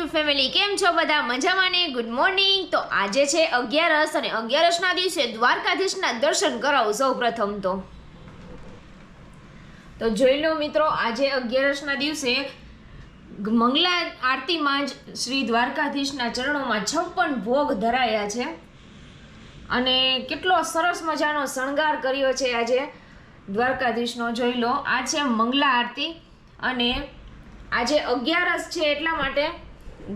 YouTube family, કેમ છો બધા? મજામાં ને? Good morning. તો આજે છે 11 અને 11ના દિવસે દ્વારકાધીશના દર્શન કરાવો. સૌ પ્રથમ તો જોઈ લો મિત્રો, આજે 11ના દિવસે મંગલા આરતીમાં જ શ્રી દ્વારકાધીશના ચરણોમાં 56 ભોગ ધરાયા છે અને કેટલો સરસ મજાનો શણગાર કર્યો છે આજે દ્વારકાધીશનો. જોઈ લો, આ છે મંગલા આરતી અને આજે 11 છે એટલા માટે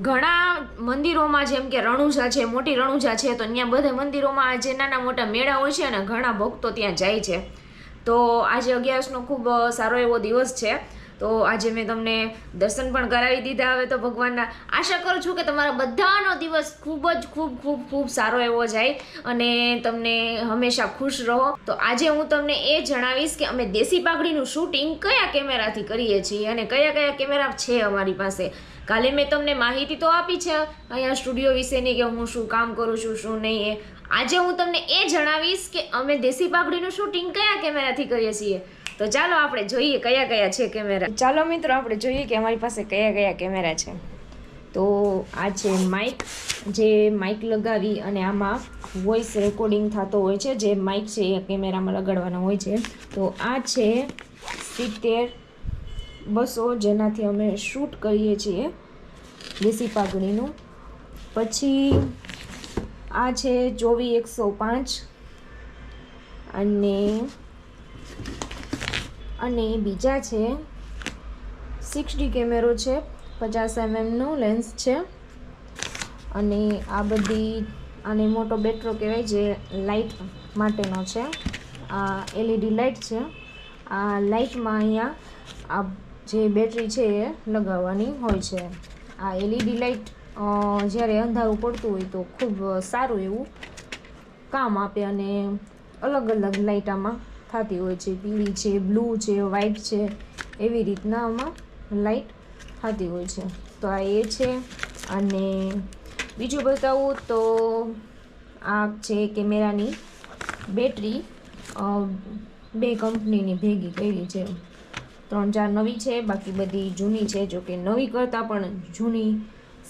ઘણા મંદિરોમાં, જેમ કે રણુજા છે, મોટી રણુજા છે, તો ત્યાં બધા મંદિરોમાં આજે નાના મોટા મેળા હોય છે અને ઘણા ભક્તો ત્યાં જાય છે. તો આજે 11નો ખૂબ સારો એવો દિવસ છે. તો આજે મેં તમને દર્શન પણ કરાવી દીધા. હવે તો ભગવાનના આશા કરું છું કે તમારા બધાનો દિવસ ખૂબ જ ખૂબ સારો એવો જાય અને તમને હંમેશા ખુશ રહો. તો આજે હું તમને એ જણાવીશ કે અમે દેશી પાઘડીનું શૂટિંગ કયા કેમેરાથી કરીએ છીએ અને કયા કેમેરા છે અમારી પાસે. કાલે મેં તમને માહિતી તો આપી છે અહીંયા સ્ટુડિયો વિશેની કે હું શું કામ કરું છું, શું નહીં. આજે હું તમને એ જણાવીશ કે અમે દેશી પાઘડીનું શૂટિંગ કયા કેમેરાથી કરીએ છીએ. તો ચાલો આપણે જોઈએ કયા છે કેમેરા. ચાલો મિત્રો, આપણે જોઈએ કે અમારી પાસે કયા કેમેરા છે. તો આ છે માઇક, જે માઇક લગાવી અને આમાં વોઇસ રેકોર્ડિંગ થતો હોય છે. જે માઇક છે એ કેમેરામાં લગાડવાનો હોય છે. તો આ છે 70-200, જેનાથી અમે શૂટ કરીએ છીએ દેશી પાઘડીનું. પછી આ છે 24-105 અને બીજા છે 60 કેમેરો છે, 50 mm લેન્સ છે. અને આ બધી, આને મોટો બેટરો કહેવાય, જે લાઇટ માટેનો છે. આ LED લાઇટ છે. આ લાઇટમાં અહીંયા આ જે બેટરી છે એ લગાવવાની હોય છે. આ LED લાઇટ જ્યારે અંધારું પડતું હોય તો ખૂબ સારું એવું કામ આપે અને અલગ અલગ લાઇટ આમાં થતી હોય છે. પીળી છે, બ્લુ છે, વ્હાઈટ છે, એવી રીતના આમાં લાઇટ થતી હોય છે. તો આ એ છે. અને બીજું બતાવું તો આ છે કેમેરાની બેટરી, 2 કંપનીની ભેગી કરી છે. 3-4 નવી છે, બાકી બધી જૂની છે. જો કે નવી કરતાં પણ જૂની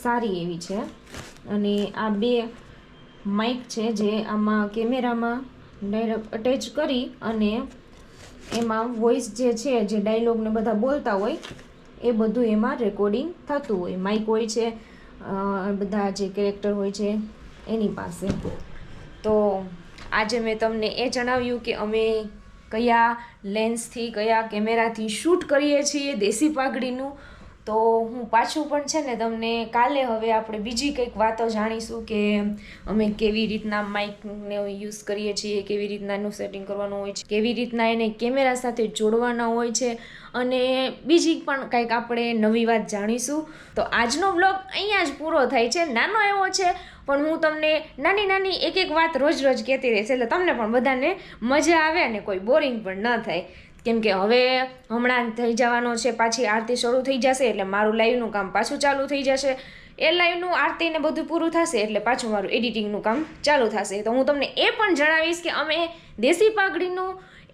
સારી એવી છે. અને આ 2 માઇક છે જે આમાં કેમેરામાં ડાયરેક્ટ અટેચ કરી અને એમાં વોઇસ જે છે, જે ડાયલોગને બધા બોલતા હોય એ બધું એમાં રેકોર્ડિંગ થતું હોય. માઇક હોય છે, બધા જે કેરેક્ટર હોય છે એની પાસે. તો આજે મેં તમને એ જણાવ્યું કે અમે કયા લેન્સથી, કયા કેમેરાથી શૂટ કરીએ છીએ દેશી પાઘડીનું. તો હું પાછું પણ છે ને તમને કાલે હવે આપણે બીજી કંઈક વાતો જાણીશું કે અમે કેવી રીતના માઇકને યુઝ કરીએ છીએ, કેવી રીતના એનું સેટિંગ કરવાનું હોય છે, કેવી રીતના એને કેમેરા સાથે જોડવાના હોય છે, અને બીજી પણ કંઈક આપણે નવી વાત જાણીશું. તો આજનો બ્લોગ અહીંયા જ પૂરો થાય છે. નાનો એવો છે પણ હું તમને નાની એક વાત રોજ કહેતી રહીશ, એટલે તમને પણ બધાને મજા આવે અને કોઈ બોરિંગ પણ ન થાય. કેમ કે હવે હમણાં થઈ જવાનો છે, પાછી આરતી શરૂ થઈ જશે એટલે મારું લાઈવનું કામ પાછું ચાલુ થઈ જશે. એ લાઈવનું આરતીને બધું પૂરું થશે એટલે પાછું મારું એડિટિંગનું કામ ચાલુ થશે. તો હું તમને એ પણ જણાવીશ કે અમે દેશી પાઘડીનું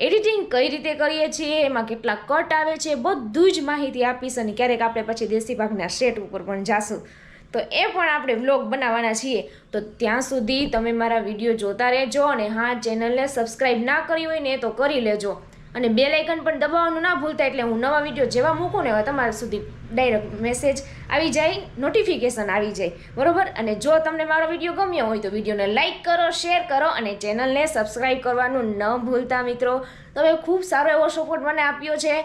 એડિટિંગ કઈ રીતે કરીએ છીએ, એમાં કેટલા કટ આવે છે, બધું જ માહિતી આપીશ. અને ક્યારેક આપણે પછી દેશી પાઘના સેટ ઉપર પણ જાશું, તો એ પણ આપણે વ્લોગ બનાવવાના છીએ. તો ત્યાં સુધી તમે મારા વિડીયો જોતા રહેજો. અને હા, ચેનલને સબસ્ક્રાઈબ ના કરી હોય ને તો કરી લેજો અને બેલ આઇકન પણ દબાવવાનું ના ભૂલતા, એટલે હું નવા વિડીયો જેવા મૂકું ને તમારા સુધી ડાયરેક્ટ મેસેજ આવી જાય, નોટિફિકેશન આવી જાય, બરોબર. અને જો તમને મારો વિડીયો ગમ્યો હોય તો વિડીયોને લાઇક કરો, શેર કરો અને ચેનલને સબસ્ક્રાઈબ કરવાનું ન ભૂલતા મિત્રો. તમે ખૂબ સારો એવો સપોર્ટ મને આપ્યો છે.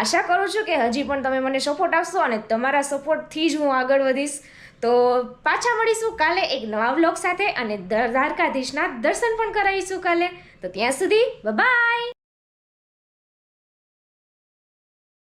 આશા કરું છું કે હજી પણ તમે મને સપોર્ટ આપશો અને તમારા સપોર્ટથી જ હું આગળ વધીશ. તો પાછા મળીશું કાલે એક નવા વ્લોગ સાથે અને દ્વારકાધીશના દર્શન પણ કરાવીશું કાલે. તો ત્યાં સુધી બાય.